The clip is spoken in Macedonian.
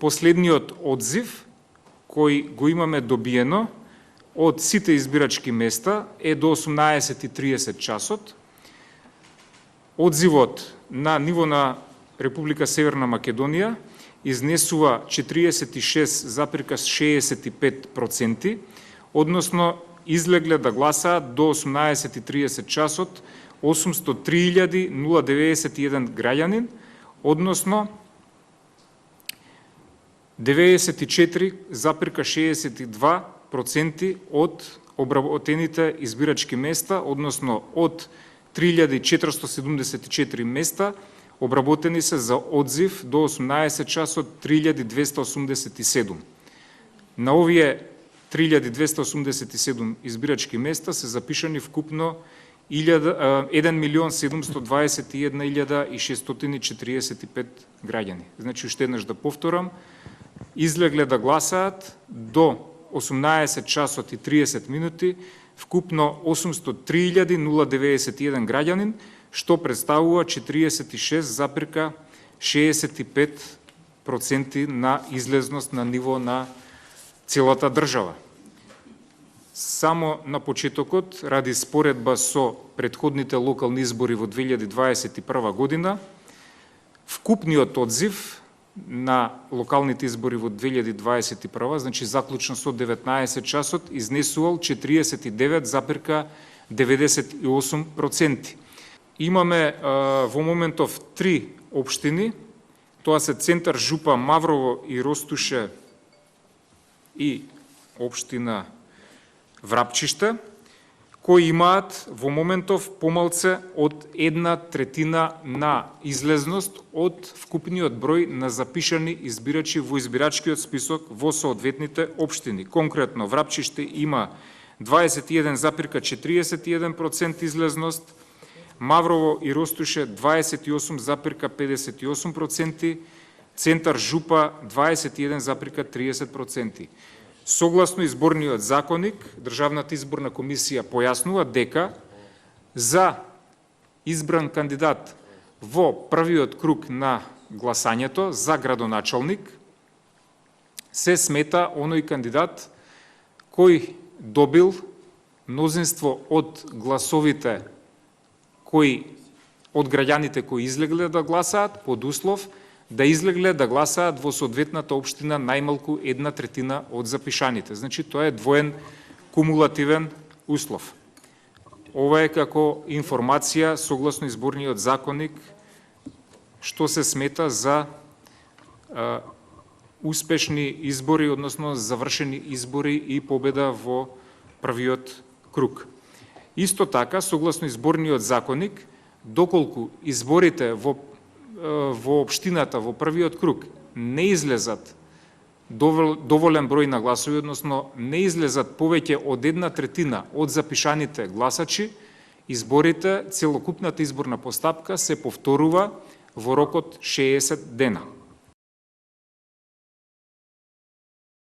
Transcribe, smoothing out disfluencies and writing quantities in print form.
последниот одзив кој го имаме добиено од сите избирачки места е до 18:30 часот. Одзивот на ниво на Република Северна Македонија изнесува 46,65%, односно излегле да гласаат до 18:30 часот 803.091 граѓанин, односно 94,62% од обработените избирачки места, односно од 3.474 места, обработени се за одзив до 18 часот 3.287. На овие 3.287 избирачки места се запишани вкупно 1.721.645 граѓани. Значи, уште еднаш да повторам, излегле да гласаат до 18 часот и 30 минути вкупно 803.091 граѓанин, што представува 46,65% на излезност на ниво на целата држава. Само на почетокот, ради споредба со претходните локални избори во 2021 година, вкупниот одзив на локалните избори во 2021, значи заклучно со 19 часот, изнесувал 49,98%. Имаме во моментов 3 општини, тоа се Центар, Жупа, Маврово и Ростуше и општина Врапчиште, кои имаат во моментов помалце од 1/3 на излезност од вкупниот број на запишани избирачи во избирачкиот список во соодветните општини. Конкретно, Врапчиште има 21,41% излезност, Маврово и Ростуше 28,58%, Центар, Жупа 21,30%. Согласно изборниот законник, Државната изборна комисија појаснува дека за избран кандидат во првиот круг на гласањето за градоначалник се смета оној кандидат кој добил мнозинство од гласовите од граѓаните кои излегле да гласаат, под услов да излегле да гласаат во соодветната општина најмалку 1/3 од запишаните. Значи, тоа е двоен кумулативен услов. Ова е како информација согласно изборниот законник што се смета за успешни избори, односно завршени избори и победа во првиот круг. Исто така, согласно изборниот законник, доколку изборите во општината во првиот круг не излезат доволен број на гласови, односно не излезат повеќе од 1/3 од запишаните гласачи, изборите, целокупната изборна постапка се повторува во рокот 60 дена.